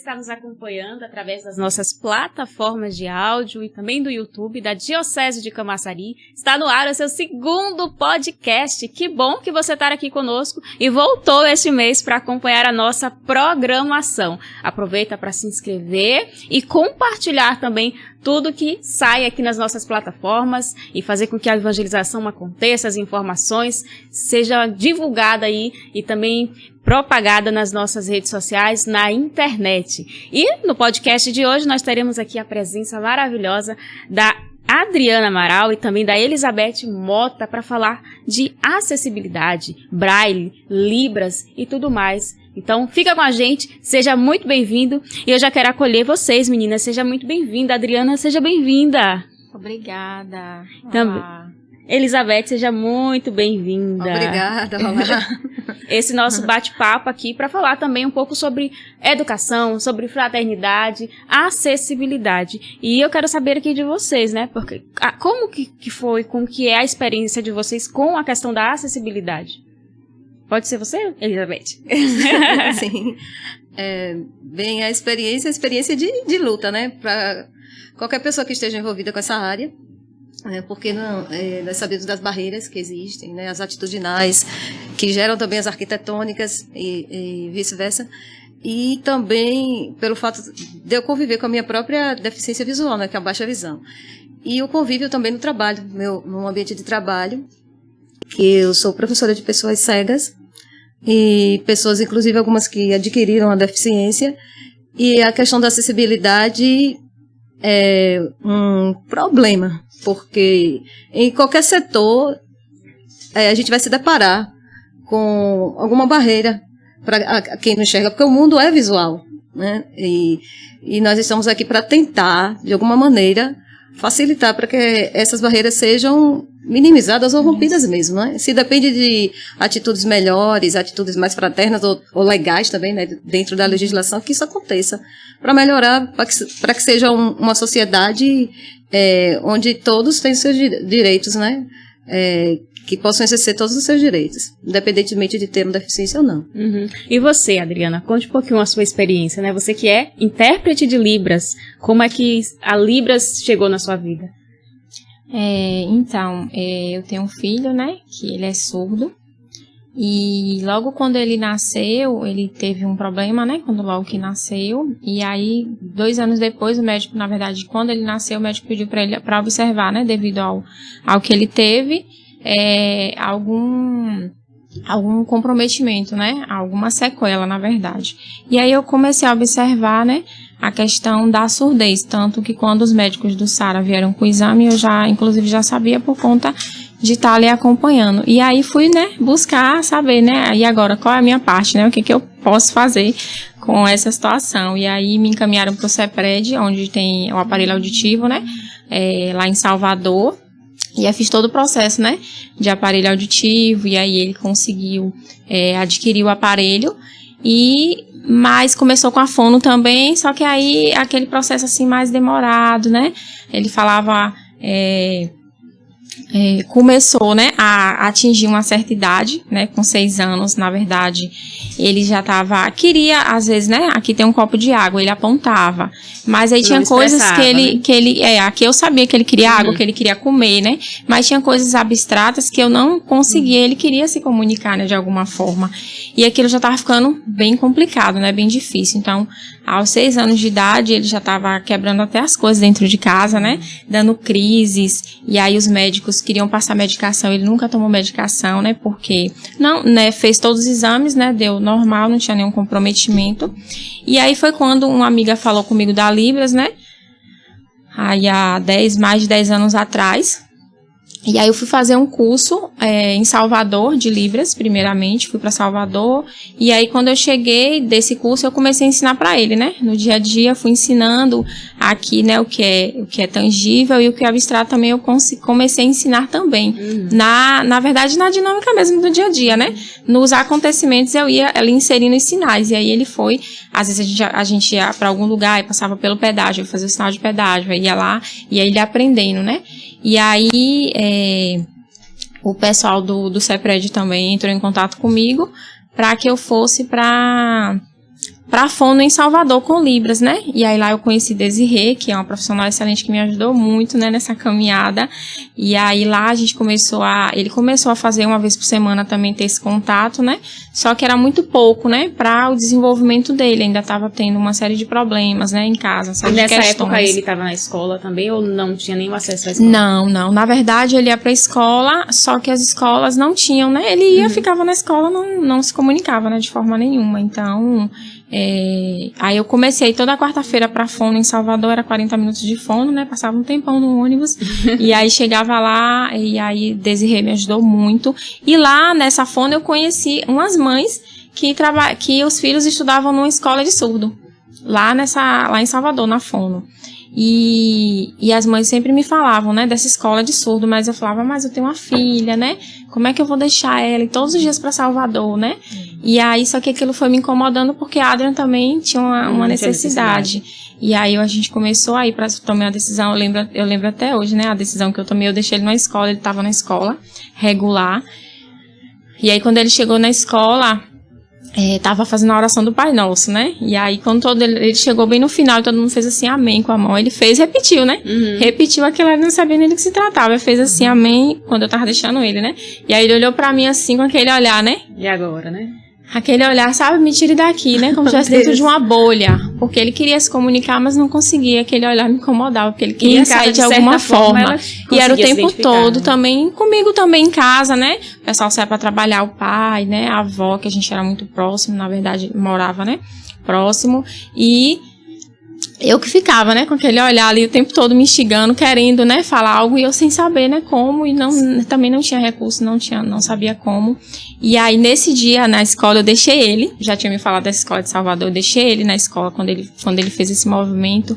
está nos acompanhando através das nossas plataformas de áudio e também do YouTube da Diocese de Camaçari. Está no ar o seu segundo podcast. Que bom que você está aqui conosco e voltou este mês para acompanhar a nossa programação. Aproveita para se inscrever e compartilhar também tudo que sai aqui nas nossas plataformas e fazer com que a evangelização aconteça, as informações sejam divulgadas aí e também propagada nas nossas redes sociais, na internet. E no podcast de hoje nós teremos aqui a presença maravilhosa da Adriana Amaral e também da Elizabeth Mota para falar de acessibilidade, braille, libras e tudo mais. Então, fica com a gente, seja muito bem-vindo. E eu já quero acolher vocês, meninas. Seja muito bem-vinda. Adriana, seja bem-vinda. Obrigada. Também. Elizabeth, seja muito bem-vinda. Obrigada, olá. Esse nosso bate-papo aqui para falar também um pouco sobre educação, sobre fraternidade, acessibilidade. E eu quero saber aqui de vocês, né? Porque, como que foi, como que é a experiência de vocês com a questão da acessibilidade? Pode ser você, Elizabeth? Sim. Bem, a experiência de luta, né? Para qualquer pessoa que esteja envolvida com essa área. Porque nós sabemos das barreiras que existem, né? As atitudinais, que geram também as arquitetônicas e vice-versa. E também pelo fato de eu conviver com a minha própria deficiência visual, né? Que é a baixa visão. E o convívio também no trabalho, no ambiente de trabalho. Que eu sou professora de pessoas cegas e pessoas, inclusive algumas que adquiriram a deficiência, e a questão da acessibilidade é um problema, porque em qualquer setor a gente vai se deparar com alguma barreira para quem não enxerga, porque o mundo é visual, né? E nós estamos aqui para tentar, de alguma maneira, facilitar para que essas barreiras sejam minimizadas ou rompidas mesmo, né? Se depende de atitudes melhores, atitudes mais fraternas ou legais também, né? Dentro da legislação, que isso aconteça, para melhorar, para que seja uma sociedade onde todos têm seus direitos, né? Que possam exercer todos os seus direitos, independentemente de ter uma deficiência ou não. Uhum. E você, Adriana, conte um pouquinho a sua experiência, né? Você que é intérprete de Libras, como é que a Libras chegou na sua vida? Então, eu tenho um filho, né, que ele é surdo, e logo quando ele nasceu, ele teve um problema, né, logo que nasceu, e aí, 2 anos depois, o médico, na verdade, quando ele nasceu, o médico pediu para ele para observar, né, devido ao que ele teve, algum comprometimento, né, alguma sequela, na verdade. E aí eu comecei a observar, né, a questão da surdez, tanto que quando os médicos do SARA vieram com o exame, eu inclusive já sabia por conta de estar ali acompanhando. E aí fui, né, buscar saber, né, e agora qual é a minha parte, né, o que eu posso fazer com essa situação. E aí me encaminharam para o CEPRED, onde tem o aparelho auditivo, né, lá em Salvador. E aí fiz todo o processo, né, de aparelho auditivo, e aí ele conseguiu adquirir o aparelho, mas começou com a fono também, só que aí aquele processo assim mais demorado, né, ele falava, começou, né, a atingir uma certa idade, né, com 6 anos, na verdade, ele já queria, às vezes, né, aqui tem um copo de água, ele apontava, mas aí tinha coisas que ele, aqui eu sabia que ele queria água, que ele queria comer, né, mas tinha coisas abstratas que eu não conseguia, ele queria se comunicar, né, de alguma forma, e aquilo já estava ficando bem complicado, né, bem difícil. Então, aos 6 anos de idade, ele já estava quebrando até as coisas dentro de casa, né, dando crises, e aí os médicos queriam passar medicação, ele nunca tomou medicação, né, porque não, né, fez todos os exames, né, deu normal, não tinha nenhum comprometimento. E aí foi quando uma amiga falou comigo da Libras, né, aí há mais de 10 anos atrás. E aí eu fui fazer um curso em Salvador de Libras, primeiramente, fui para Salvador, e aí quando eu cheguei desse curso eu comecei a ensinar para ele, né, no dia a dia fui ensinando aqui, né, o que é tangível e o que é abstrato também eu comecei a ensinar também, na verdade na dinâmica mesmo do dia a dia, né, nos acontecimentos eu ia ali inserindo os sinais, e aí ele foi, às vezes a gente ia para algum lugar e passava pelo pedágio, eu fazia o sinal de pedágio, aí ia lá, e aí ele aprendendo, né. E aí, o pessoal do CEPRED também entrou em contato comigo para que eu fosse para para fono em Salvador com Libras, né? E aí lá eu conheci Desirê, que é uma profissional excelente que me ajudou muito, né, nessa caminhada. E aí lá ele começou a fazer uma vez por semana também ter esse contato, né? Só que era muito pouco, né, para o desenvolvimento dele. Ainda estava tendo uma série de problemas, né, em casa. E nessa época ele estava na escola também ou não tinha nenhum acesso à escola? Não. Na verdade ele ia para a escola, só que as escolas não tinham, né? Ele ia, ficava na escola, não se comunicava, né, de forma nenhuma. Então aí eu comecei toda quarta-feira pra fono em Salvador, era 40 minutos de fono, né, passava um tempão no ônibus, e aí chegava lá, e aí Desirê me ajudou muito, e lá nessa fono eu conheci umas mães que os filhos estudavam numa escola de surdo, lá em Salvador, na fono. E as mães sempre me falavam, né, dessa escola de surdo, mas eu falava, mas eu tenho uma filha, né, como é que eu vou deixar ela ir todos os dias para Salvador, né? E aí, só que aquilo foi me incomodando porque a Adrian também tinha uma necessidade. E aí a gente começou a ir para tomar uma decisão, eu lembro até hoje, né, a decisão que eu tomei, eu deixei ele na escola, ele estava na escola regular. E aí quando ele chegou na escola, tava fazendo a oração do Pai Nosso, né? E aí, quando ele chegou bem no final, todo mundo fez assim, amém, com a mão. Ele fez, repetiu, né? Repetiu aquilo, ele não sabia nem do que se tratava. Ele fez assim, amém, quando eu tava deixando ele, né? E aí ele olhou pra mim assim, com aquele olhar, né? E agora, né? Aquele olhar, sabe, me tire daqui, né? Como se estivesse dentro de uma bolha. Porque ele queria se comunicar, mas não conseguia. Aquele olhar me incomodava, porque ele queria sair de alguma forma. E era o tempo todo também, comigo também em casa, né? O pessoal saia pra trabalhar, o pai, né? A avó, que a gente era muito próximo, na verdade, morava, né? Próximo. E eu que ficava, né, com aquele olhar ali o tempo todo me instigando, querendo, né, falar algo e eu sem saber, né, como, e também não tinha recurso, não sabia como. E aí, nesse dia, na escola, eu deixei ele, já tinha me falado dessa escola de Salvador, eu deixei ele na escola quando ele fez esse movimento.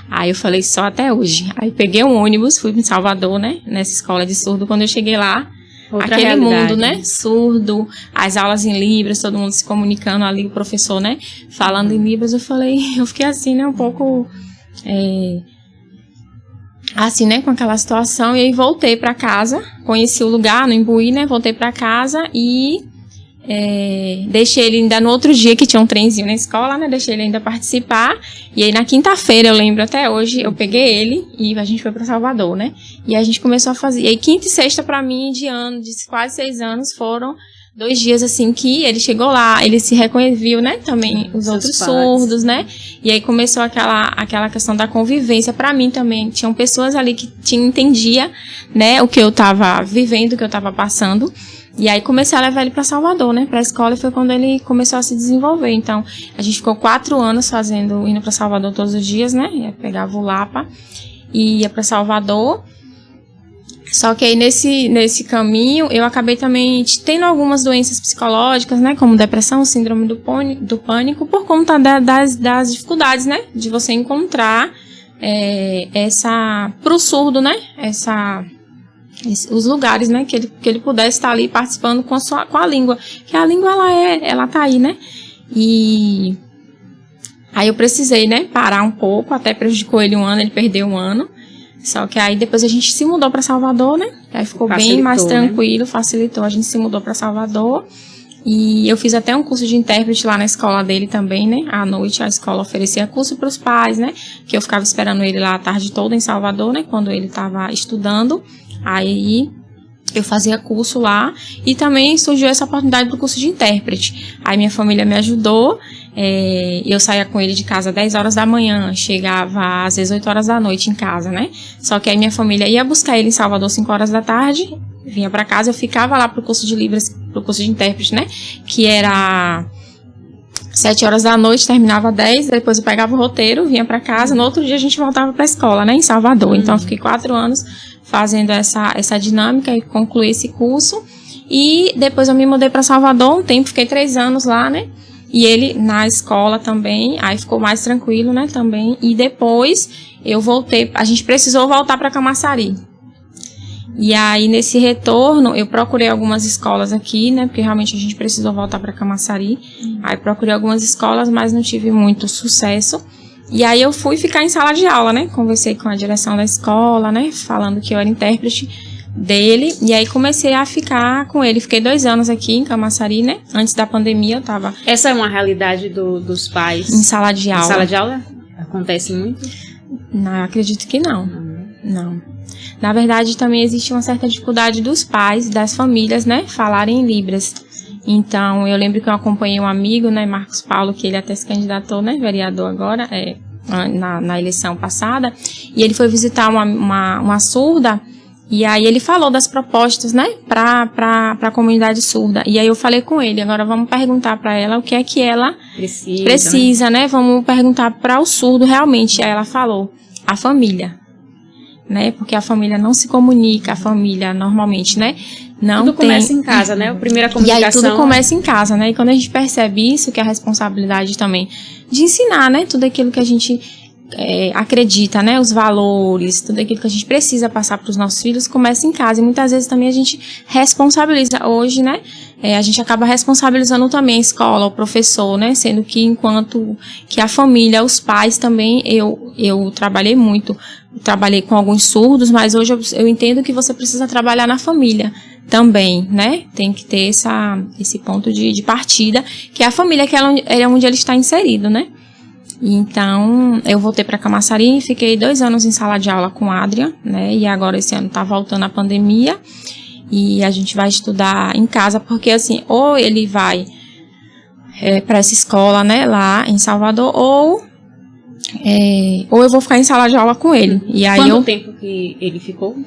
Aí eu falei, só até hoje. Aí peguei um ônibus, fui em Salvador, né, nessa escola de surdo. Quando eu cheguei lá, outra aquele mundo, né, surdo, as aulas em Libras, todo mundo se comunicando ali, o professor, né, falando em Libras, eu fiquei assim, né, um pouco, assim, né, com aquela situação, e aí voltei pra casa, conheci o lugar no Imbuí, né, voltei pra casa e deixei ele ainda no outro dia, que tinha um trenzinho na escola, né, deixei ele ainda participar, e aí na quinta-feira, eu lembro até hoje, eu peguei ele e a gente foi pra Salvador, né, e a gente começou a fazer, e aí quinta e sexta pra mim, de quase 6 anos, foram 2 dias, assim, que ele chegou lá, ele se reconheceu, né, também, os outros surdos, né, e aí começou aquela questão da convivência. Pra mim também, tinham pessoas ali que entendia, né, o que eu tava vivendo, o que eu tava passando, e aí comecei a levar ele pra Salvador, né, pra escola, e foi quando ele começou a se desenvolver. Então, a gente ficou 4 anos indo pra Salvador todos os dias, né, pegava o Lapa e ia pra Salvador. Só que aí nesse caminho eu acabei também tendo algumas doenças psicológicas, né, como depressão, síndrome do pânico, por conta das dificuldades, né, de você encontrar pro surdo, né, os lugares, né, que ele pudesse estar ali participando com a língua, que a língua ela tá aí, né, e aí eu precisei, né, parar um pouco, até prejudicou ele 1 ano, ele perdeu 1 ano. Só que aí depois a gente se mudou pra Salvador, né? Aí ficou bem mais tranquilo, né? Facilitou. A gente se mudou pra Salvador. E eu fiz até um curso de intérprete lá na escola dele também, né? À noite a escola oferecia curso pros pais, né? Que eu ficava esperando ele lá a tarde toda em Salvador, né? Quando ele tava estudando. Aí eu fazia curso lá. E também surgiu essa oportunidade do curso de intérprete. Aí minha família me ajudou. Eu saía com ele de casa às 10 horas da manhã, chegava às vezes 8 horas da noite em casa, né? Só que aí minha família ia buscar ele em Salvador 5 horas da tarde, vinha pra casa, eu ficava lá pro curso de Libras, pro curso de intérprete, né? Que era 7 horas da noite, terminava 10, depois eu pegava o roteiro, vinha pra casa, no outro dia a gente voltava pra escola, né? Em Salvador. Então eu fiquei 4 anos fazendo essa dinâmica e concluí esse curso. E depois eu me mudei pra Salvador um tempo, fiquei 3 anos lá, né? E ele na escola também, aí ficou mais tranquilo, né, também. E depois eu voltei, a gente precisou voltar para Camaçari. E aí nesse retorno eu procurei algumas escolas aqui, né, porque realmente a gente precisou voltar para Camaçari. Aí procurei algumas escolas, mas não tive muito sucesso. E aí eu fui ficar em sala de aula, né, conversei com a direção da escola, né, falando que eu era intérprete. dele, e aí comecei a ficar com ele. Fiquei 2 anos aqui em Camaçari, né? Antes da pandemia eu tava... Essa é uma realidade dos pais? Em sala de aula. Em sala de aula? Acontece muito? Não, eu acredito que não. Não. Na verdade, também existe uma certa dificuldade dos pais, das famílias, né? Falarem em Libras. Então, eu lembro que eu acompanhei um amigo, né? Marcos Paulo, que ele até se candidatou, né? Vereador agora, na eleição passada. E ele foi visitar uma surda. E aí ele falou das propostas, né, para a comunidade surda. E aí eu falei com ele, agora vamos perguntar para ela o que é que ela precisa, né? Vamos perguntar para o surdo realmente. Aí ela falou, a família, né? Porque a família não se comunica, a família normalmente, né? Não tudo começa em casa, né? A primeira comunicação. E aí tudo começa em casa, né? E quando a gente percebe isso, que é a responsabilidade também de ensinar, né? Tudo aquilo que a gente acredita, né, os valores, tudo aquilo que a gente precisa passar para os nossos filhos começa em casa, e muitas vezes também a gente responsabiliza, hoje, né, a gente acaba responsabilizando também a escola, o professor, né, sendo que enquanto que a família, os pais também, eu trabalhei muito, trabalhei com alguns surdos, mas hoje eu entendo que você precisa trabalhar na família também, né, tem que ter esse ponto de partida, que é a família, que é onde ele está inserido, né. Então, eu voltei para Camaçari e fiquei 2 anos em sala de aula com a Adrian, né? E agora esse ano tá voltando a pandemia e a gente vai estudar em casa, porque assim, ou ele vai para essa escola, né, lá em Salvador, ou eu vou ficar em sala de aula com ele. E aí Quanto tempo que ele ficou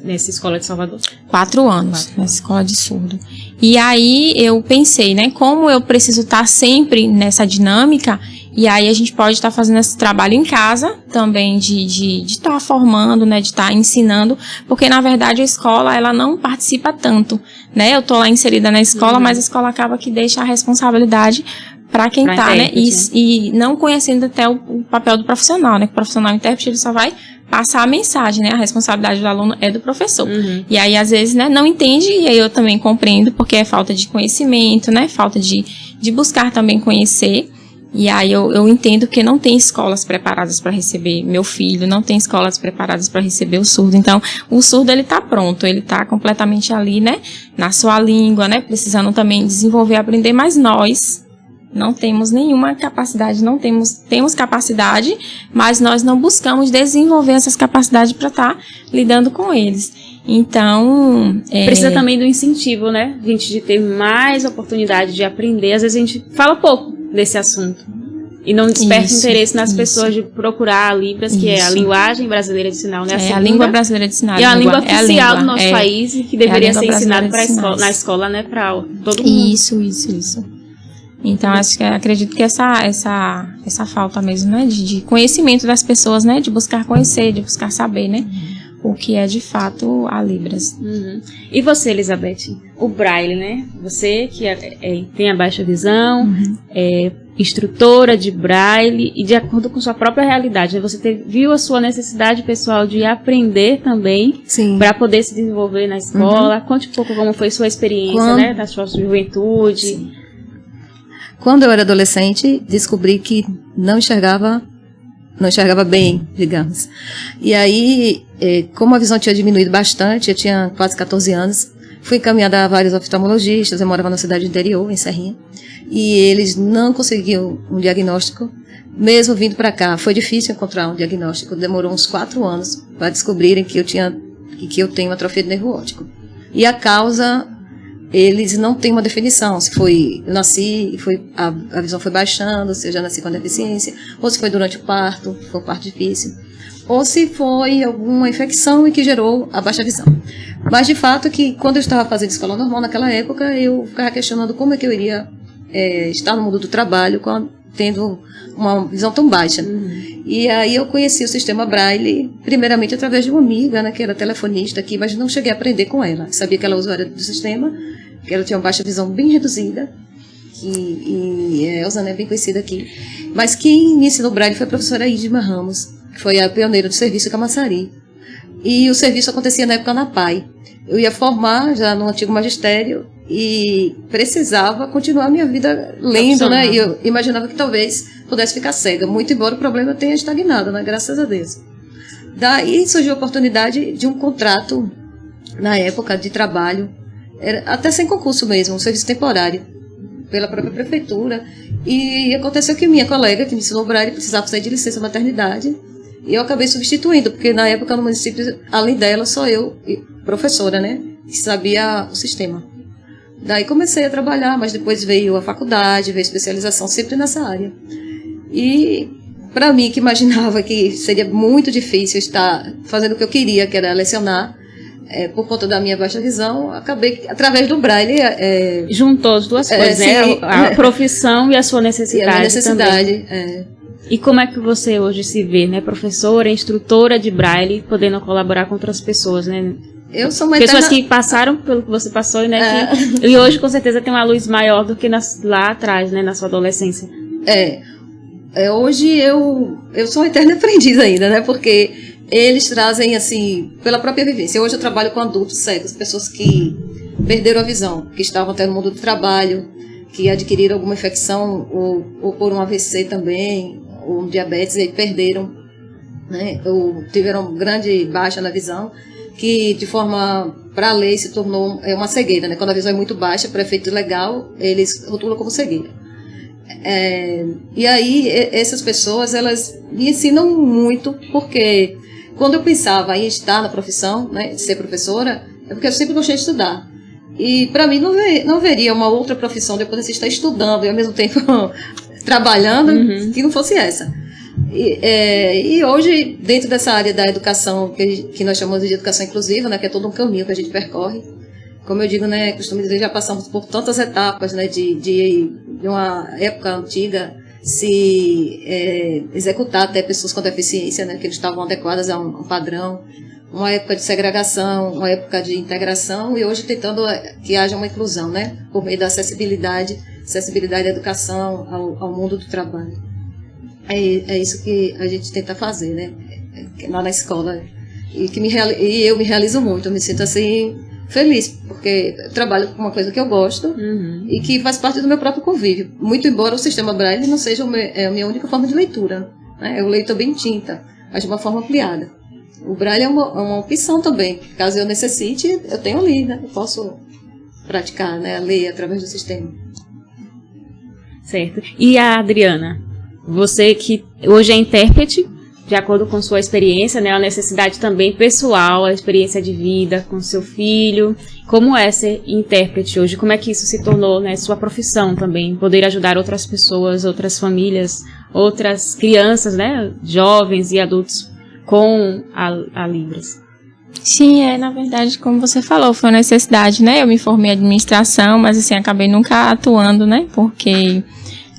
nessa escola de Salvador? 4 anos, nessa escola de surdo. E aí eu pensei, né, como eu preciso estar sempre nessa dinâmica, e aí a gente pode estar fazendo esse trabalho em casa também, de estar formando, né, de estar ensinando, porque na verdade a escola, ela não participa tanto, né, eu tô lá inserida na escola, mas a escola acaba que deixa a responsabilidade para quem tá, né, e não conhecendo até o papel do profissional, né, que o profissional intérprete, ele só vai passar a mensagem, né, a responsabilidade do aluno é do professor, e aí às vezes, né, não entende, e aí eu também compreendo, porque é falta de conhecimento, né, falta de buscar também conhecer. E aí eu entendo que não tem escolas preparadas para receber meu filho, não tem escolas preparadas para receber o surdo. Então, o surdo, ele tá pronto, ele tá completamente ali, né, na sua língua, né, precisando também desenvolver, aprender, mas nós não temos nenhuma capacidade, temos capacidade, mas nós não buscamos desenvolver essas capacidades para estar lidando com eles. Então... Precisa também do incentivo, né, a gente de ter mais oportunidade de aprender. Às vezes a gente fala pouco desse assunto e não desperta interesse nas pessoas de procurar a Libras, que é a linguagem brasileira de sinal, né? A língua brasileira de sinal. E a língua oficial do nosso país, e que deveria ser ensinada na escola, né, para todo mundo. Isso. Então, acredito que essa falta mesmo, né, de conhecimento das pessoas, né, de buscar conhecer, de buscar saber, né, o que é de fato a Libras. E você, Elizabeth? O Braille, né? Você que tem a baixa visão, é instrutora de Braille, e de acordo com sua própria realidade, né? Você viu a sua necessidade pessoal de aprender também, para poder se desenvolver na escola. Conte um pouco como foi sua experiência, né, da sua juventude. Sim. Quando eu era adolescente, descobri que não enxergava bem, digamos. E aí, como a visão tinha diminuído bastante, eu tinha quase 14 anos, fui encaminhada a vários oftalmologistas, eu morava na cidade interior, em Serrinha, e eles não conseguiam um diagnóstico, mesmo vindo para cá. Foi difícil encontrar um diagnóstico, demorou uns 4 anos para descobrirem que eu tenho atrofia do nervo óptico. E a causa, eles não têm uma definição, se foi, eu nasci, a visão foi baixando, se eu já nasci com deficiência, ou se foi durante o parto, foi um parto difícil, ou se foi alguma infecção e que gerou a baixa visão. Mas, de fato, que quando eu estava fazendo escola normal, naquela época, eu ficava questionando como é que eu iria estar no mundo do trabalho tendo uma visão tão baixa. E aí eu conheci o sistema Braille, primeiramente através de uma amiga, né, que era telefonista aqui, mas não cheguei a aprender com ela. Sabia que ela era usuária do sistema, que ela tinha uma baixa visão bem reduzida, e a Elza, né, bem conhecida aqui. Mas quem me ensinou Braille foi a professora Idma Ramos, que foi a pioneira do serviço em Camaçari. E o serviço acontecia na época na PAI. Eu ia formar já no antigo magistério e precisava continuar a minha vida lendo, né? E eu imaginava que talvez pudesse ficar cega, muito embora o problema tenha estagnado, né? Graças a Deus. Daí surgiu a oportunidade de um contrato na época de trabalho, era até sem concurso mesmo, um serviço temporário, pela própria prefeitura. E aconteceu que minha colega, que me ensinou braille, precisava sair de licença maternidade, e eu acabei substituindo, porque na época no município, além dela, só eu, professora, né, que sabia o sistema. Daí comecei a trabalhar, mas depois veio a faculdade, veio a especialização, sempre nessa área. E para mim, que imaginava que seria muito difícil estar fazendo o que eu queria, que era lecionar, por conta da minha baixa visão, acabei, através do braille... juntou as duas coisas, né? A profissão e a sua necessidade. E a minha necessidade, E como é que você hoje se vê, né? Professora, instrutora de braille, podendo colaborar com outras pessoas, né? Eu sou uma pessoas que passaram pelo que você passou, né? E hoje, com certeza, tem uma luz maior do que lá atrás, né? Na sua adolescência. Hoje eu sou uma eterna aprendiz ainda, né? Porque eles trazem, assim, pela própria vivência. Hoje eu trabalho com adultos cegos, pessoas que perderam a visão, que estavam até no mundo do trabalho, que adquiriram alguma infecção, ou por um AVC também, ou um diabetes, e perderam, né? Ou tiveram grande baixa na visão, que de forma, para a lei, se tornou uma cegueira, né? Quando a visão é muito baixa, para efeito legal, eles rotulam como cegueira. E aí, essas pessoas, elas me ensinam muito, porque quando eu pensava em estar na profissão, né, de ser professora, é porque eu sempre gostei de estudar. E para mim não haveria uma outra profissão de eu poder estar estudando e ao mesmo tempo trabalhando, que não fosse essa. E hoje, dentro dessa área da educação, que nós chamamos de educação inclusiva, né, que é todo um caminho que a gente percorre, como eu digo, né, costumo dizer, já passamos por tantas etapas, né, de uma época antiga se executar até pessoas com deficiência, né, que eles estavam adequadas a um padrão, uma época de segregação, uma época de integração, e hoje tentando que haja uma inclusão, né, por meio da acessibilidade à educação, ao mundo do trabalho. É isso que a gente tenta fazer, né, lá na escola, e eu me realizo muito, eu me sinto assim feliz, porque eu trabalho com uma coisa que eu gosto e que faz parte do meu próprio convívio. Muito embora o sistema Braille não seja a minha única forma de leitura, né? Eu leio também em tinta, mas de uma forma ampliada. O Braille é uma opção também. Caso eu necessite, eu tenho ali, né? Eu posso praticar, né? Ler através do sistema. Certo. E a Adriana? Você que hoje é intérprete, de acordo com sua experiência, né, a necessidade também pessoal, a experiência de vida com seu filho, como é ser intérprete hoje, como é que isso se tornou, né, sua profissão também, poder ajudar outras pessoas, outras famílias, outras crianças, né, jovens e adultos com a Libras. Sim, na verdade, como você falou, foi uma necessidade, né, eu me formei em administração, mas assim, acabei nunca atuando, né, porque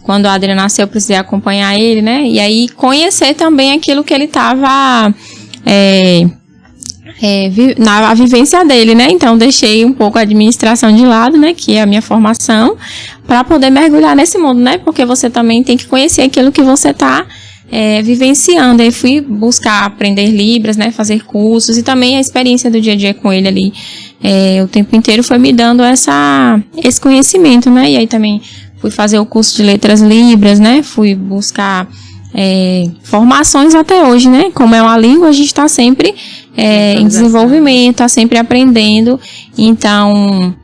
quando o Adriano nasceu, eu precisei acompanhar ele, né? E aí conhecer também aquilo que ele estava na vivência dele, né? Então deixei um pouco a administração de lado, né? Que é a minha formação, para poder mergulhar nesse mundo, né? Porque você também tem que conhecer aquilo que você está vivenciando. Aí fui buscar aprender Libras, né? Fazer cursos e também a experiência do dia a dia com ele ali. O tempo inteiro foi me dando esse conhecimento, né? E aí também fui fazer o curso de letras Libras, né? Fui buscar formações até hoje, né? Como é uma língua, a gente está sempre em desenvolvimento, está sempre aprendendo. Então,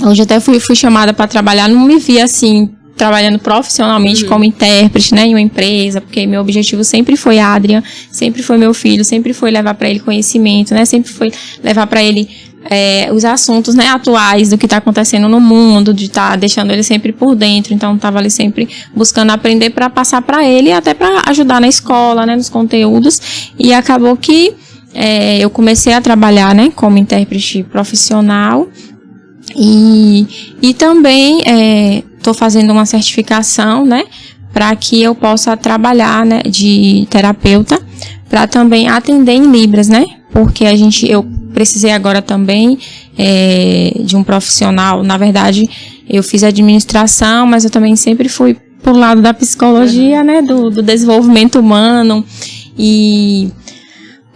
hoje até fui chamada para trabalhar, não me via assim, trabalhando profissionalmente como intérprete, né? Em uma empresa, porque meu objetivo sempre foi Adrian, sempre foi meu filho, sempre foi levar para ele conhecimento, né? Sempre foi levar para ele os assuntos, né, atuais do que está acontecendo no mundo, de estar deixando ele sempre por dentro. Então estava ali sempre buscando aprender para passar para ele e até para ajudar na escola, né, nos conteúdos. E acabou que eu comecei a trabalhar, né, como intérprete profissional e também estou fazendo uma certificação, né, para que eu possa trabalhar, né, de terapeuta, para também atender em Libras, né, porque eu precisei agora também de um profissional. Na verdade, eu fiz administração, mas eu também sempre fui pro lado da psicologia, né, do desenvolvimento humano e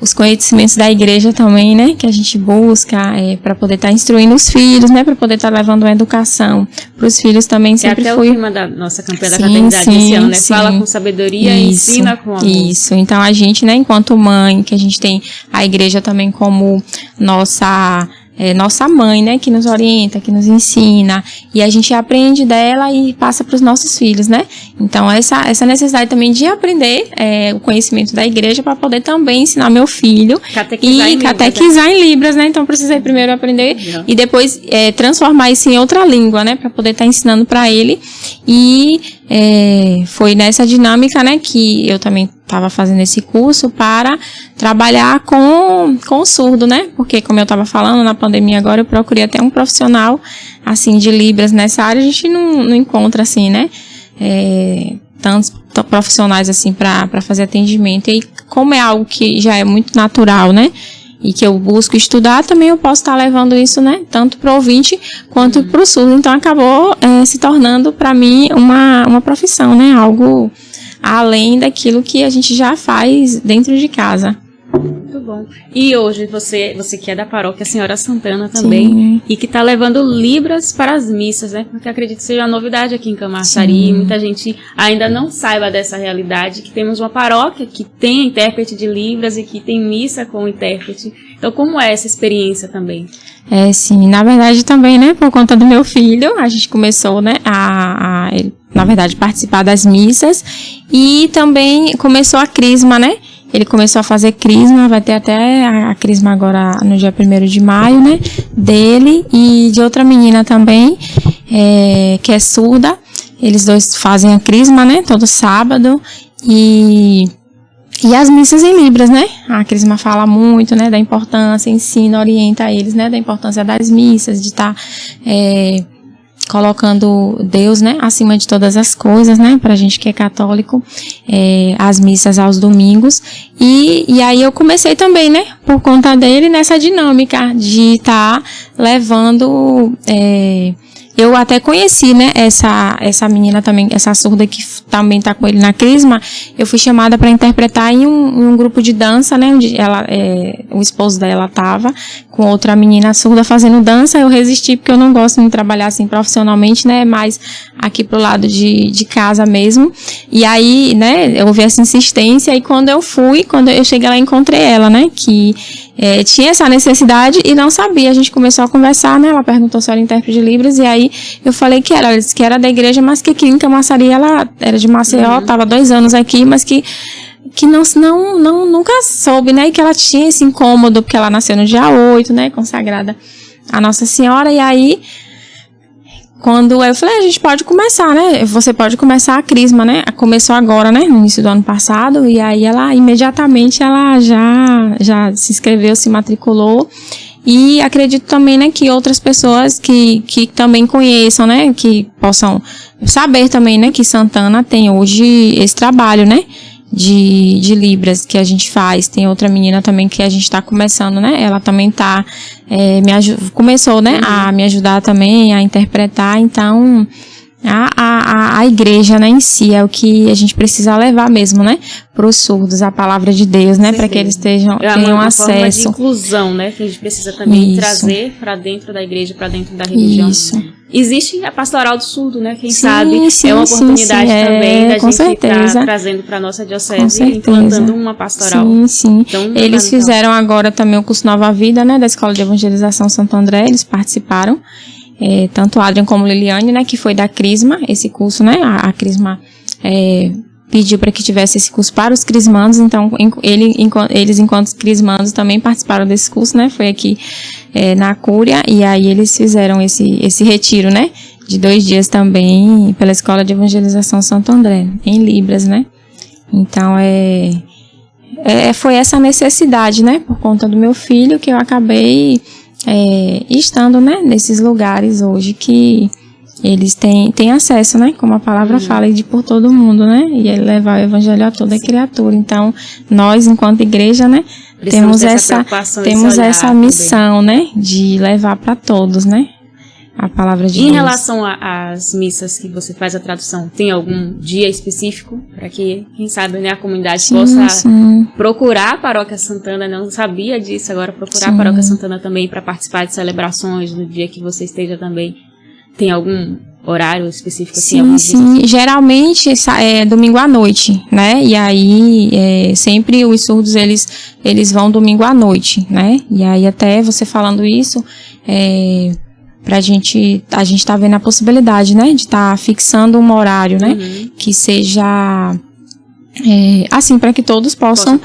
os conhecimentos da igreja também, né, que a gente busca para poder estar instruindo os filhos, né, para poder estar levando uma educação para os filhos também. Sempre até fui. O tema da nossa campanha da fraternidade esse ano, né, fala com sabedoria e ensina com amor. Isso, então a gente, né, enquanto mãe, que a gente tem a igreja também como nossa mãe, né, que nos orienta, que nos ensina, e a gente aprende dela e passa para os nossos filhos, né? Então, essa necessidade também de aprender o conhecimento da igreja para poder também ensinar meu filho catequizar em Libras, né? Então, precisei primeiro aprender e depois transformar isso em outra língua, né, para poder estar ensinando para ele. E foi nessa dinâmica, né, que eu também estava fazendo esse curso para trabalhar com o surdo, né? Porque, como eu estava falando, na pandemia agora eu procurei até um profissional, assim, de Libras nessa área. A gente não encontra, assim, né? Tantos profissionais, assim, para fazer atendimento. E como é algo que já é muito natural, né? E que eu busco estudar, também eu posso estar levando isso, né? Tanto para o ouvinte quanto para o surdo. Então, acabou se tornando, para mim, uma profissão, né? Algo além daquilo que a gente já faz dentro de casa. Muito bom. E hoje você que é da paróquia Senhora Santana também, sim, e que está levando Libras para as missas, né? Porque acredito que seja uma novidade aqui em Camaçari. Muita gente ainda não saiba dessa realidade, que temos uma paróquia que tem intérprete de Libras e que tem missa com intérprete. Então, como é essa experiência também? Sim, na verdade também, né, por conta do meu filho, a gente começou, né, na verdade, participar das missas, e também começou a crisma, né? Ele começou a fazer crisma, vai ter até a crisma agora no dia 1º de maio, né? Dele e de outra menina também, que é surda. Eles dois fazem a crisma, né? Todo sábado. E as missas em Libras, né? A crisma fala muito, né? Da importância, ensina, orienta eles, né? Da importância das missas, de estar colocando Deus, né, acima de todas as coisas, né, pra gente que é católico, as missas aos domingos, e aí eu comecei também, né, por conta dele, nessa dinâmica de estar levando, eu até conheci, né, essa menina também, essa surda que também tá com ele na crisma. Eu fui chamada para interpretar em um grupo de dança, né, onde o esposo dela tava com outra menina surda fazendo dança. Eu resisti porque eu não gosto de trabalhar assim profissionalmente, né, mais aqui pro lado de casa mesmo. E aí, né, eu ouvi essa insistência, e quando eu cheguei lá, encontrei ela, né, que tinha essa necessidade e não sabia. A gente começou a conversar, né, ela perguntou se era intérprete de Libras, e aí eu falei que ela disse que era da igreja, mas que aqui em Camaçari ela era de Maceió, estava 2 anos aqui, mas que nunca soube, né, e que ela tinha esse incômodo, porque ela nasceu no dia 8, né, consagrada a Nossa Senhora. E aí, quando eu falei, a gente pode começar, né, você pode começar a crisma, né, começou agora, né, no início do ano passado, e aí ela, imediatamente, ela já se inscreveu, se matriculou. E acredito também, né, que outras pessoas que também conheçam, né, que possam saber também, né, que Santana tem hoje esse trabalho, né, de Libras que a gente faz. Tem outra menina também que a gente tá começando, né, ela também tá, começou, né, a me ajudar também a interpretar. Então, a igreja, né, em si é o que a gente precisa levar mesmo, né, para os surdos, a palavra de Deus, né, para que eles tenham acesso. Forma de inclusão, né, que a gente precisa também trazer para dentro da igreja, para dentro da religião. Isso. Existe a pastoral do surdo, né, quem sabe é uma oportunidade também da gente estar trazendo para a nossa diocese, implantando uma pastoral. Sim. Então, eles fizeram agora também o curso Nova Vida, né, da Escola de Evangelização Santo André, eles participaram. Tanto Adrian como Liliane, né, que foi da Crisma, esse curso, né, a Crisma pediu para que tivesse esse curso para os crismandos. Então eles, enquanto crismandos, também participaram desse curso, né, foi aqui na Cúria, e aí eles fizeram esse retiro, né, de 2 dias também, pela Escola de Evangelização Santo André, em Libras, né. Então foi essa necessidade, né, por conta do meu filho, que eu acabei estando, né, nesses lugares hoje que eles têm acesso, né, como a palavra fala, e de por todo mundo, né, e ele levar o evangelho a toda criatura. Então, nós, enquanto igreja, né, temos essa missão, né, de levar para todos, né, a palavra de Deus. Em relação às missas que você faz a tradução, tem algum dia específico para que, quem sabe, né, a comunidade possa procurar a Paróquia Santana? Não sabia disso, agora procurar a Paróquia Santana também para participar de celebrações no dia que você esteja também. Tem horário específico? Assim, sim. Geralmente é domingo à noite, né? E aí sempre os surdos eles vão domingo à noite, né? E aí até você falando isso, a gente tá vendo a possibilidade, né? De estar fixando um horário, né? Que seja assim, para que todos possam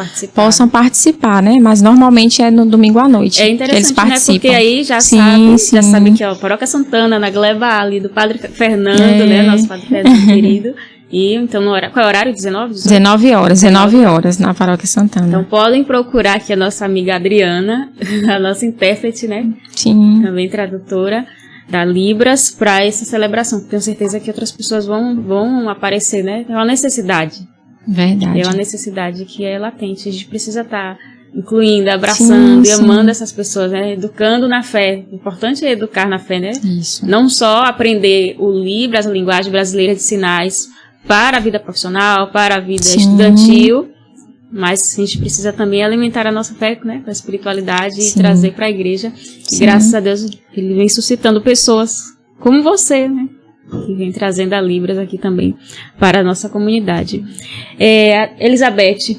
participar, né? Mas normalmente é no domingo à noite. É interessante, eles participam. Né? Porque aí já sabe que a Paróquia Santana, na Gleba ali do Padre Fernando, né? Nosso Padre Fernando querido. E então, qual é o horário? 19 horas na Paróquia Santana. Então podem procurar aqui a nossa amiga Adriana, a nossa intérprete, né? Sim. Também tradutora da Libras, para essa celebração. Tenho certeza que outras pessoas vão aparecer, né? É uma necessidade. Verdade. É uma necessidade que é latente. A gente precisa estar incluindo, abraçando e amando essas pessoas, né? Educando na fé. O importante é educar na fé, né? Isso. Não só aprender o Libras, a linguagem brasileira de sinais, para a vida profissional, para a vida estudantil, mas a gente precisa também alimentar a nossa fé, né? Com a espiritualidade e trazer para a igreja. E graças a Deus, ele vem suscitando pessoas como você, né? Que vem trazendo a Libras aqui também para a nossa comunidade. Elizabeth,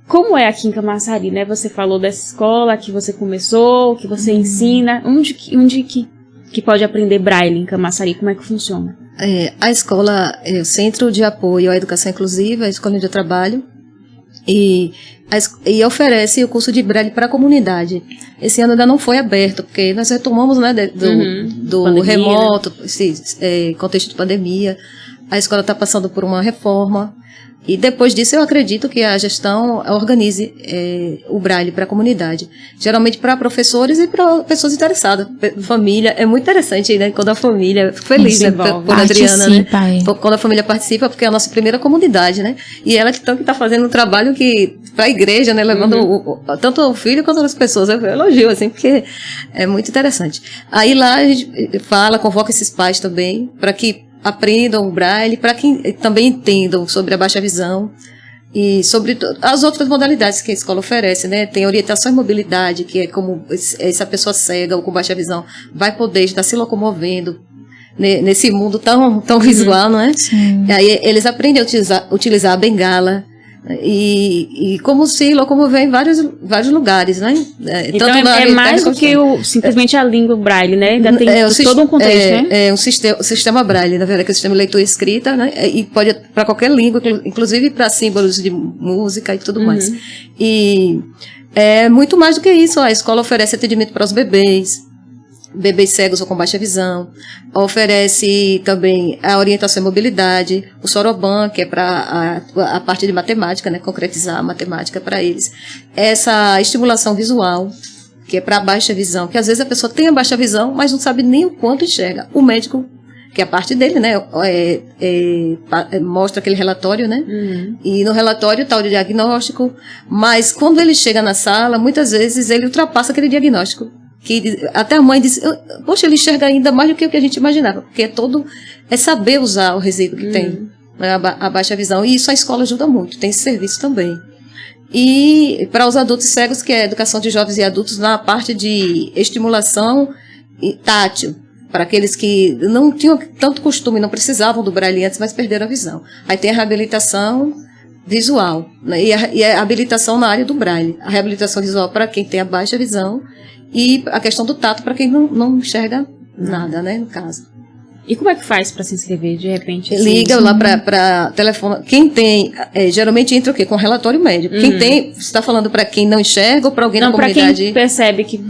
como é aqui em Camaçari, né? Você falou dessa escola que você começou, que você ensina. Onde que pode aprender Braille em Camaçari? Como é que funciona? A escola é o Centro de Apoio à Educação Inclusiva, a escola onde eu trabalho, e oferece o curso de Braille para a comunidade. Esse ano ainda não foi aberto, porque nós retomamos, né, do pandemia, remoto, né? Esse contexto de pandemia. A escola está passando por uma reforma. E depois disso eu acredito que a gestão organize o Braille para a comunidade. Geralmente para professores e para pessoas interessadas. Família, é muito interessante, né? Quando a família, fico feliz, né? Por Adriana, né? Quando a família participa, porque é a nossa primeira comunidade, né? E ela que está fazendo um trabalho para a igreja, né? Levando tanto o filho quanto as pessoas. Eu elogio, assim, porque é muito interessante. Aí lá a gente convoca esses pais também, para que aprendam o Braille, para que também entendam sobre a baixa visão e sobre as outras modalidades que a escola oferece, né? Tem orientação e mobilidade, que é como essa pessoa cega ou com baixa visão vai poder estar se locomovendo nesse mundo tão visual, não é? Sim. Aí eles aprendem a utilizar a bengala e como se locomover em vários lugares, né? Então é mais do que simplesmente a língua Braille, né? Ainda tem todo um contexto, né? É o sistema Braille, na verdade, que é o sistema de leitura e escrita, né? E pode para qualquer língua, inclusive para símbolos de música e tudo mais. E é muito mais do que isso. A escola oferece atendimento para os bebês cegos ou com baixa visão, oferece também a orientação e mobilidade, o Soroban, que é para a parte de matemática, né, concretizar a matemática para eles, essa estimulação visual, que é para a baixa visão, que às vezes a pessoa tem a baixa visão, mas não sabe nem o quanto enxerga. O médico, que é a parte dele, né, mostra aquele relatório, né, e no relatório está o diagnóstico, mas quando ele chega na sala, muitas vezes ele ultrapassa aquele diagnóstico. Que até a mãe disse, poxa, ele enxerga ainda mais do que o que a gente imaginava, porque é saber usar o resíduo que tem, né, a baixa visão, e isso a escola ajuda muito, tem esse serviço também. E para os adultos cegos, que é a educação de jovens e adultos na parte de estimulação tátil, para aqueles que não tinham tanto costume, não precisavam do Braille antes, mas perderam a visão. Aí tem a reabilitação visual, né, e a habilitação na área do Braille, a reabilitação visual para quem tem a baixa visão, e a questão do tato para quem não enxerga nada, né, no caso. E como é que faz para se inscrever, de repente? Assim, liga lá para telefone. Quem tem, geralmente entra o quê? Com relatório médico. Quem tem, você está falando para quem não enxerga ou para alguém da comunidade? Não, para quem percebe que...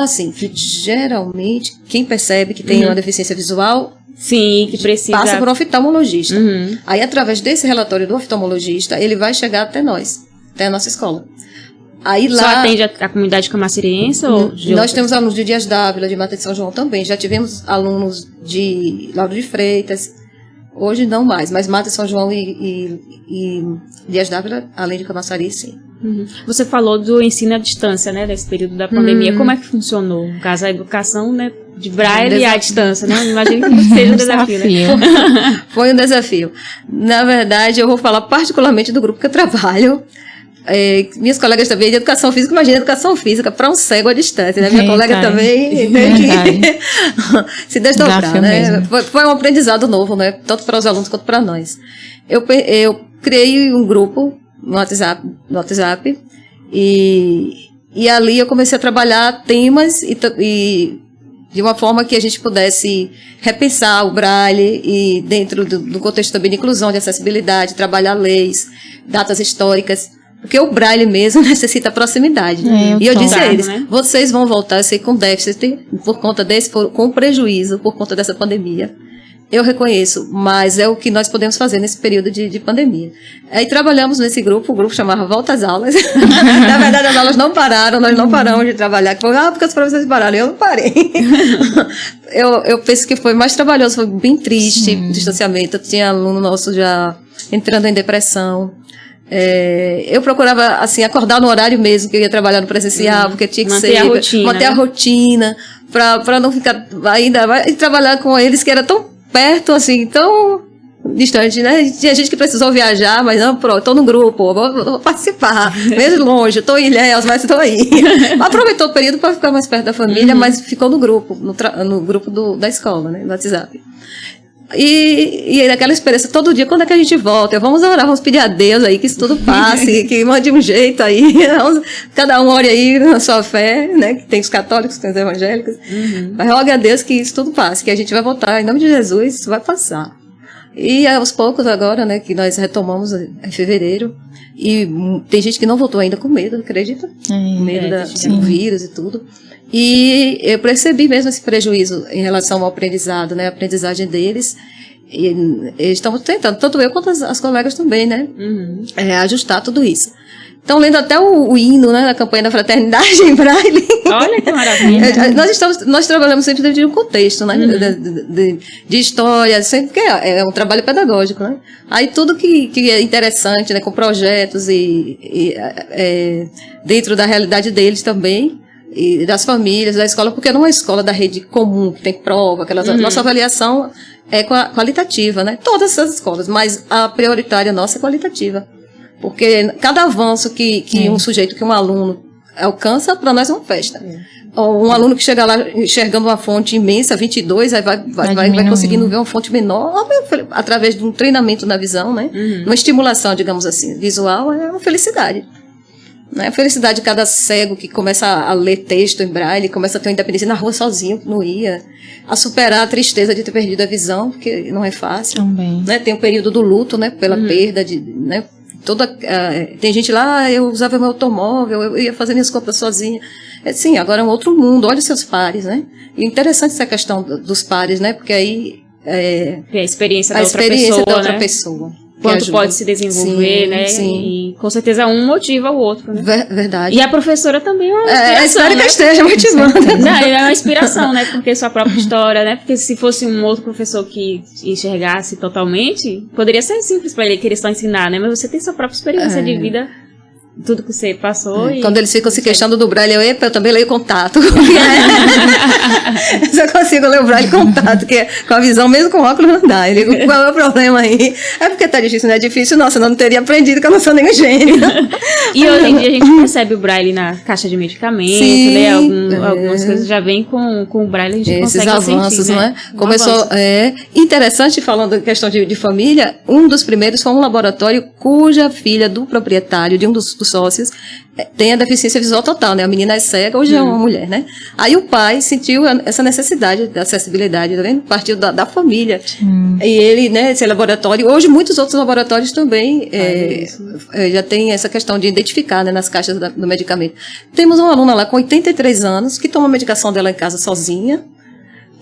sim. Geralmente, quem percebe que tem uma deficiência visual... Sim, que precisa... Passa por um oftalmologista. Aí, através desse relatório do oftalmologista, ele vai chegar até nós, até a nossa escola. Aí lá, só atende a comunidade camassariense? Nós temos alunos de Dias Dávila, de Mata de São João também. Já tivemos alunos de Lauro de Freitas. Hoje não mais, mas Mata de São João e Dias Dávila, além de Camaçari, sim. Você falou do ensino à distância, né? Nesse período da pandemia. Como é que funcionou? No caso, a educação, né? De Braille à distância, né? Imagino que seja um desafio, né? Foi um desafio. Na verdade, eu vou falar particularmente do grupo que eu trabalho, minhas colegas também de educação física, imagina educação física para um cego à distância, né? Minha colega também tem que se desdobrar, né? Foi um aprendizado novo, né? Tanto para os alunos quanto para nós. Eu criei um grupo no WhatsApp e ali eu comecei a trabalhar temas e de uma forma que a gente pudesse repensar o Braille e dentro do contexto também de inclusão, de acessibilidade, trabalhar leis, datas históricas, porque o Braille mesmo necessita proximidade. E eu disse a eles, né? Vocês vão voltar a ser com déficit por conta com prejuízo, por conta dessa pandemia. Eu reconheço, mas é o que nós podemos fazer nesse período de pandemia. Aí trabalhamos nesse grupo, o grupo chamava Volta às Aulas. Na verdade, as aulas não pararam, nós não paramos de trabalhar. Porque os professores pararam, eu não parei. Eu penso que foi mais trabalhoso, foi bem triste o distanciamento. Eu tinha aluno nosso já entrando em depressão. Eu procurava, assim, acordar no horário mesmo, que eu ia trabalhar no presencial, porque tinha que manter a rotina, para não ficar e trabalhar com eles, que era tão perto, assim, tão distante, né? Tinha gente que precisou viajar, mas não, pronto, estou no grupo, vou participar, mesmo longe, estou em Ilhéus, mas estou aí. Aproveitou o período para ficar mais perto da família, mas ficou no grupo, no grupo da escola, né, no WhatsApp. E aquela experiência, todo dia, quando é que a gente volta? Vamos orar, vamos pedir a Deus aí que isso tudo passe, que mande um jeito aí, cada um ore aí na sua fé, né? Que tem os católicos, tem os evangélicos. Mas roga a Deus que isso tudo passe, que a gente vai voltar, em nome de Jesus, isso vai passar. E aos poucos agora, né, que nós retomamos em fevereiro, e tem gente que não voltou ainda com medo, acredita? Com medo do vírus e tudo. E eu percebi mesmo esse prejuízo em relação ao aprendizado, né, a aprendizagem deles. E estamos tentando, tanto eu quanto as colegas também, né, ajustar tudo isso. Então, lendo até o hino, né, da campanha da fraternidade em Braille. Olha que maravilha. Nós trabalhamos sempre dentro de um contexto, né, de história, sempre, porque é um trabalho pedagógico, né. Aí tudo que é interessante, né, com projetos dentro da realidade deles também, e das famílias, da escola, porque não é uma escola da rede comum, que tem prova, nossa avaliação é qualitativa, né, todas as escolas, mas a prioritária nossa é qualitativa. Porque cada avanço que um sujeito, que um aluno alcança, para nós é uma festa. Um aluno que chega lá enxergando uma fonte imensa, 22, aí vai conseguindo ver uma fonte menor, através de um treinamento na visão, né? Uma estimulação, digamos assim, visual, é uma felicidade. Né? A felicidade de cada cego que começa a ler texto em Braille, começa a ter uma independência na rua sozinho, que não ia, a superar a tristeza de ter perdido a visão, porque não é fácil. Também. Né? Tem o período do luto, né? Pela perda né? Tem gente lá, eu usava meu automóvel, eu ia fazer minhas compras sozinha. Sim, agora é um outro mundo, olha os seus pares, né? E interessante essa questão dos pares, né? Porque aí a experiência da outra pessoa. Quanto pode se desenvolver, né? Sim. E com certeza um motiva o outro, né? Verdade. E a professora também é uma inspiração, espero que esteja motivando. Não, é uma inspiração, né? Porque sua própria história, né? Porque se fosse um outro professor que enxergasse totalmente, poderia ser simples para ele querer só ensinar, né? Mas você tem sua própria experiência de vida, tudo que você passou. Quando eles ficam se queixando do Braille, eu também leio contato. Eu consigo ler o Braille contato, que com a visão, mesmo com óculos, não dá. Eu digo, qual é o problema aí? É porque tá difícil, não é difícil? Nossa, eu não teria aprendido, que eu não sou nenhum gênio. E hoje em dia a gente percebe o Braille na caixa de medicamento, né? Algumas coisas já vêm com o Braille, a gente consegue sentir. Esses avanços, né? Começou, interessante, falando da questão de família, um dos primeiros foi um laboratório cuja filha do proprietário, de um dos sócios, tem a deficiência visual total, né? A menina é cega, hoje é uma mulher, né? Aí o pai sentiu essa necessidade da acessibilidade, tá vendo? Partiu da família. E ele, né, esse laboratório, hoje muitos outros laboratórios também já tem essa questão de identificar, né, nas caixas do medicamento. Temos uma aluna lá com 83 anos, que toma a medicação dela em casa sozinha,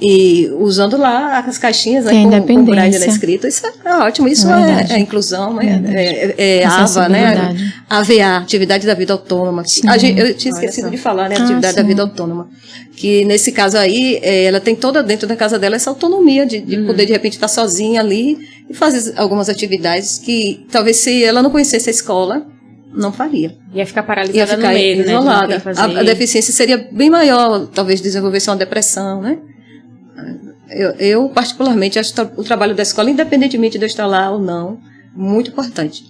e usando lá as caixinhas, né, com o Braille escrito. Isso é ótimo, isso é inclusão, né? AVA, né? AVA, Atividade da Vida Autônoma. Eu tinha esquecido de falar, né? Atividade da Vida Autônoma. Que nesse caso aí, ela tem toda dentro da casa dela essa autonomia de poder, de repente, estar sozinha ali e fazer algumas atividades que talvez se ela não conhecesse a escola, não faria. Ia ficar paralisada no meio, isolada, né? A deficiência seria bem maior, talvez desenvolvesse uma depressão, né? Eu particularmente acho o trabalho da escola, independentemente de eu estar lá ou não, muito importante.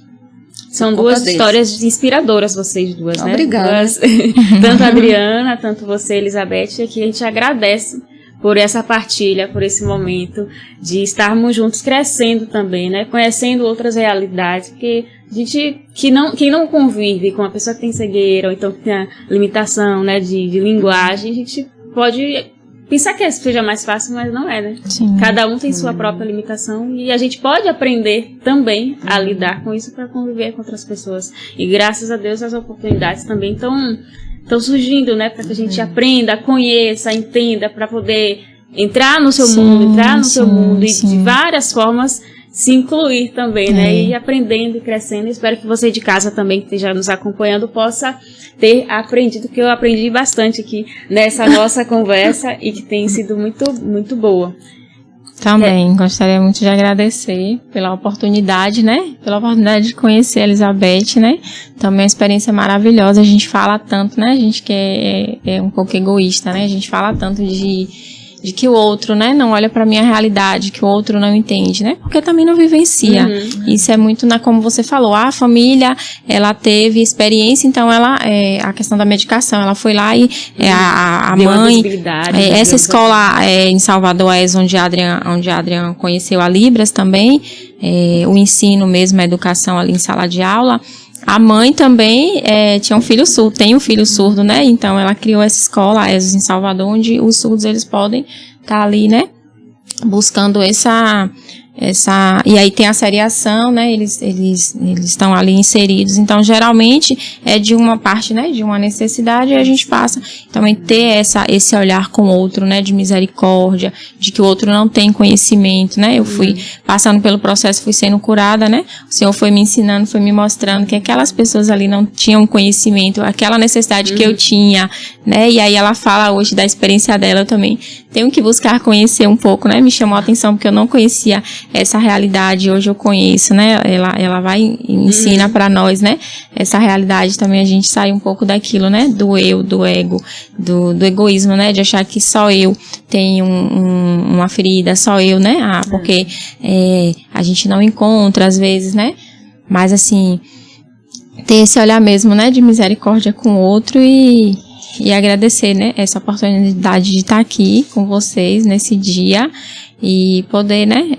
São duas histórias inspiradoras, vocês duas, né? Obrigada. Tanto a Adriana, tanto você, Elizabeth, aqui a gente agradece por essa partilha, por esse momento de estarmos juntos crescendo também, né? Conhecendo outras realidades, porque a gente, quem não convive com uma pessoa que tem cegueira, ou então que tem a limitação, né, de linguagem, a gente pode pensar que seja mais fácil, mas não é, né? Sim. Cada um tem sua própria limitação e a gente pode aprender também a lidar com isso para conviver com outras pessoas. E graças a Deus as oportunidades também estão surgindo, né? Para que a gente aprenda, conheça, entenda, para poder entrar no seu mundo, e de várias formas se incluir também, né? E aprendendo e crescendo. Espero que você de casa também, que esteja nos acompanhando, possa ter aprendido, que eu aprendi bastante aqui nessa nossa conversa e que tem sido muito, muito boa. Também gostaria muito de agradecer pela oportunidade, né? Pela oportunidade de conhecer a Elizabeth, né? Também é uma experiência maravilhosa. A gente fala tanto, né? A gente que é um pouco egoísta, né? A gente fala tanto de que o outro, né, não olha pra minha realidade, que o outro não entende, né, porque também não vivencia. Isso é muito como você falou, a família, ela teve experiência, então ela, a questão da medicação, ela foi lá e a mãe, essa escola em Salvador, onde a Adriana conheceu a Libras também, o ensino mesmo, a educação ali em sala de aula. A mãe também tinha um filho surdo, tem um filho surdo, né? Então ela criou essa escola, a ESOS em Salvador, onde os surdos eles podem estar ali, né? Buscando essa e aí tem a seriação, né? Eles estão ali inseridos. Então geralmente é de uma parte, né? De uma necessidade, e a gente passa também ter esse olhar com o outro, né? De misericórdia, de que o outro não tem conhecimento, né? Eu fui passando pelo processo, fui sendo curada, né? O Senhor foi me ensinando, foi me mostrando que aquelas pessoas ali não tinham conhecimento, aquela necessidade que eu tinha, né? E aí ela fala hoje da experiência dela, eu também tenho que buscar conhecer um pouco, né? Me chamou a atenção porque eu não conhecia essa realidade, hoje eu conheço, né? Ela vai e ensina pra nós, né? Essa realidade também, a gente sai um pouco daquilo, né? Do eu, do ego, do egoísmo, né? De achar que só eu tenho uma ferida, só eu, né? Porque a gente não encontra às vezes, né? Mas assim, ter esse olhar mesmo, né? De misericórdia com o outro e agradecer, né? Essa oportunidade de estar aqui com vocês nesse dia e poder, né?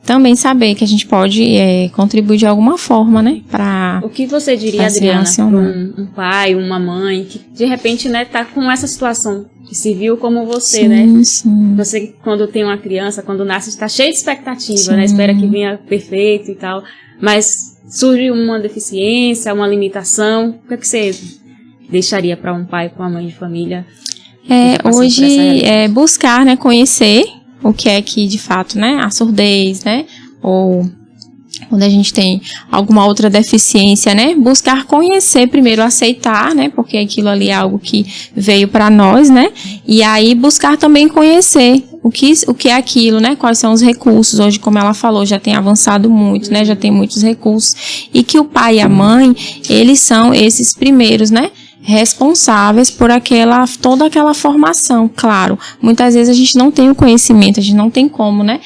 Também saber que a gente pode contribuir de alguma forma, né? O que você diria, Adriana, para um pai, uma mãe que de repente, né, tá com essa situação, que se viu como você, né? Sim. Você, quando tem uma criança, quando nasce, está cheio de expectativa, né? Espera que venha perfeito e tal, mas surge uma deficiência, uma limitação. O que é que você deixaria para um pai, para uma mãe de família? Hoje buscar, né, conhecer o que é que de fato, né, a surdez, né, ou quando a gente tem alguma outra deficiência, né, buscar conhecer primeiro, aceitar, né, porque aquilo ali é algo que veio para nós, né, e aí buscar também conhecer o que é aquilo, né, quais são os recursos. Hoje, como ela falou, já tem avançado muito, né, já tem muitos recursos, e que o pai e a mãe, eles são esses primeiros, né, responsáveis por toda aquela formação. Claro, muitas vezes a gente não tem o conhecimento, a gente não tem como, né,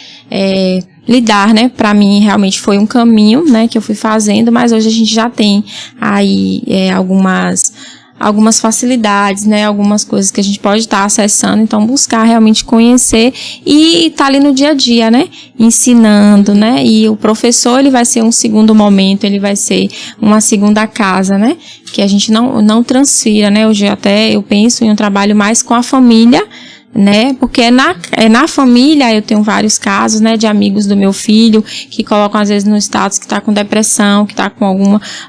lidar, né, pra mim realmente foi um caminho, né, que eu fui fazendo, mas hoje a gente já tem aí algumas facilidades, né, algumas coisas que a gente pode estar acessando, então buscar realmente conhecer e estar ali no dia a dia, né, ensinando, né, e o professor, ele vai ser um segundo momento, ele vai ser uma segunda casa, né, que a gente não transfira, né, hoje até eu penso em um trabalho mais com a família, né, porque na família. Eu tenho vários casos, né, de amigos do meu filho que colocam às vezes no status que tá com depressão, que tá com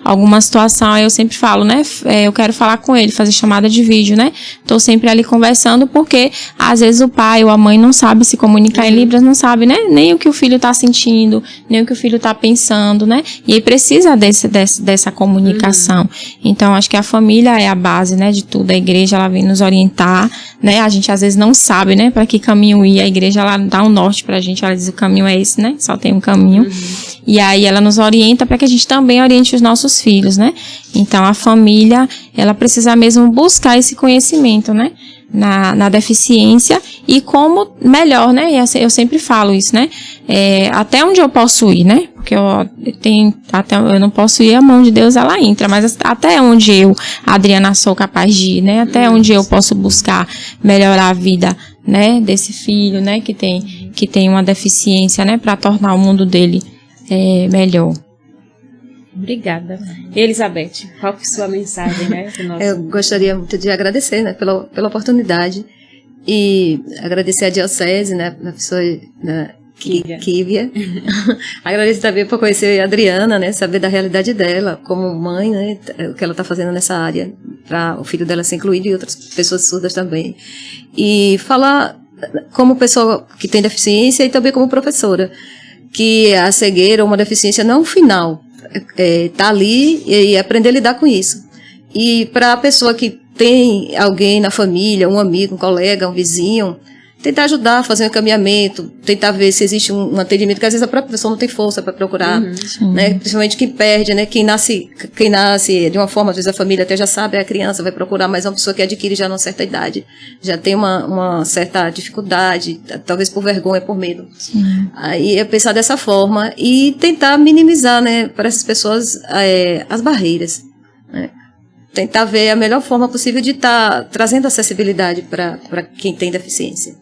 alguma situação. Aí eu sempre falo, né, eu quero falar com ele, fazer chamada de vídeo, né, tô sempre ali conversando, porque às vezes o pai ou a mãe não sabe se comunicar em Libras, não sabe, né, nem o que o filho tá sentindo, nem o que o filho tá pensando, né, e aí precisa dessa comunicação. Então acho que a família é a base, né, de tudo. A igreja, ela vem nos orientar, né, a gente às vezes não sabe, né, para que caminho ir. A igreja, ela dá um norte pra gente, ela diz o caminho é esse, né, só tem um caminho. E aí ela nos orienta para que a gente também oriente os nossos filhos, né. Então a família, ela precisa mesmo buscar esse conhecimento, né, na deficiência, e como melhor, né? E eu sempre falo isso, né? Até onde eu posso ir, né? Porque eu não posso ir, a mão de Deus ela entra, mas até onde eu, Adriana, sou capaz de ir, né? Até onde eu posso buscar melhorar a vida, né? Desse filho, né? Que tem uma deficiência, né? Para tornar o mundo dele melhor. Obrigada. Elizabeth, qual que é a sua mensagem, né? Eu gostaria muito de agradecer, né, pela oportunidade e agradecer a Diocese, né, na pessoa Kívia. Agradeço também por conhecer a Adriana, né, saber da realidade dela como mãe, né, o que ela está fazendo nessa área para o filho dela ser incluído e outras pessoas surdas também. E falar como pessoa que tem deficiência e também como professora, que a cegueira ou uma deficiência não é um final. Tá ali e aprender a lidar com isso. E para a pessoa que tem alguém na família, um amigo, um colega, um vizinho, tentar ajudar, fazer um encaminhamento, tentar ver se existe um atendimento, que às vezes a própria pessoa não tem força para procurar, né? Principalmente quem perde, né? Quem nasce de uma forma, às vezes a família até já sabe, a criança vai procurar, mas é uma pessoa que adquire já numa certa idade, já tem uma certa dificuldade, talvez por vergonha, por medo. Aí é pensar dessa forma e tentar minimizar, né, para essas pessoas as barreiras, né? Tentar ver a melhor forma possível de estar trazendo acessibilidade para quem tem deficiência.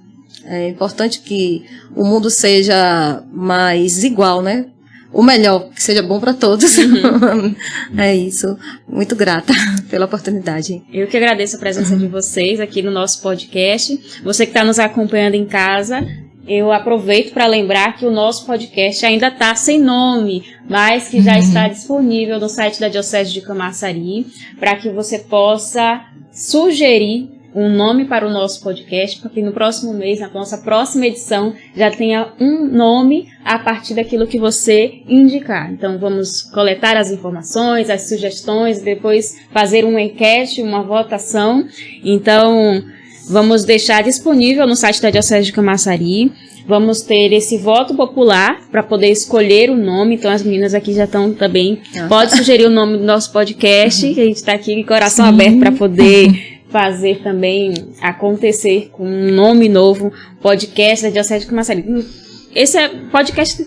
É importante que o mundo seja mais igual, né? O melhor, que seja bom para todos. É isso. Muito grata pela oportunidade. Eu que agradeço a presença de vocês aqui no nosso podcast. Você que está nos acompanhando em casa, eu aproveito para lembrar que o nosso podcast ainda está sem nome, mas que já está disponível no site da Diocese de Camaçari, para que você possa sugerir um nome para o nosso podcast, para que no próximo mês, na nossa próxima edição, já tenha um nome a partir daquilo que você indicar. Então, vamos coletar as informações, as sugestões, depois fazer uma enquete, uma votação. Então, vamos deixar disponível no site da Diocese de Camaçari. Vamos ter esse voto popular para poder escolher o nome. Então, as meninas aqui já estão também. Pode sugerir o nome do nosso podcast, que a gente está aqui com o coração aberto para poder fazer também acontecer com um nome novo, podcast da Diocese de Camaçari. Esse podcast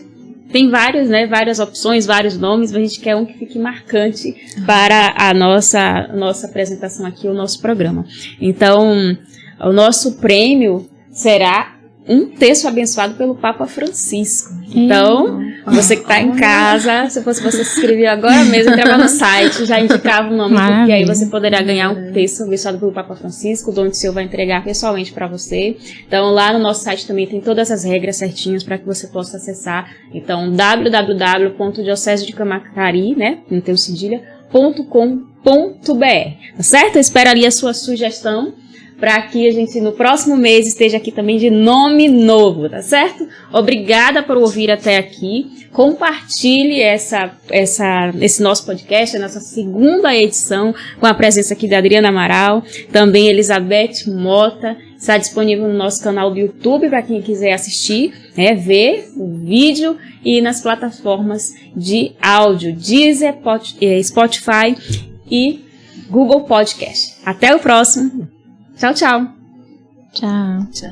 tem vários, né, várias opções, vários nomes, mas a gente quer um que fique marcante para a nossa apresentação aqui, o nosso programa. Então, o nosso prêmio será um texto abençoado pelo Papa Francisco. Então, você que está em casa, se fosse você se inscrever agora mesmo, entrava no site, já indicava o nome, porque aí você poderá ganhar um texto abençoado pelo Papa Francisco, onde o Senhor vai entregar pessoalmente para você. Então, lá no nosso site também tem todas as regras certinhas para que você possa acessar. Então, www.diocesedecamaçari, né, não tem o cedilha.com.br, tá certo? Eu esperaria a sua sugestão para que a gente no próximo mês esteja aqui também de nome novo, tá certo? Obrigada por ouvir até aqui. Compartilhe esse nosso podcast, a nossa segunda edição, com a presença aqui da Adriana Amaral, também Elizabeth Mota. Está disponível no nosso canal do YouTube para quem quiser assistir, né, ver o vídeo, e nas plataformas de áudio, Deezer, Spotify e Google Podcast. Até o próximo. Tchau, tchau. Tchau. Tchau.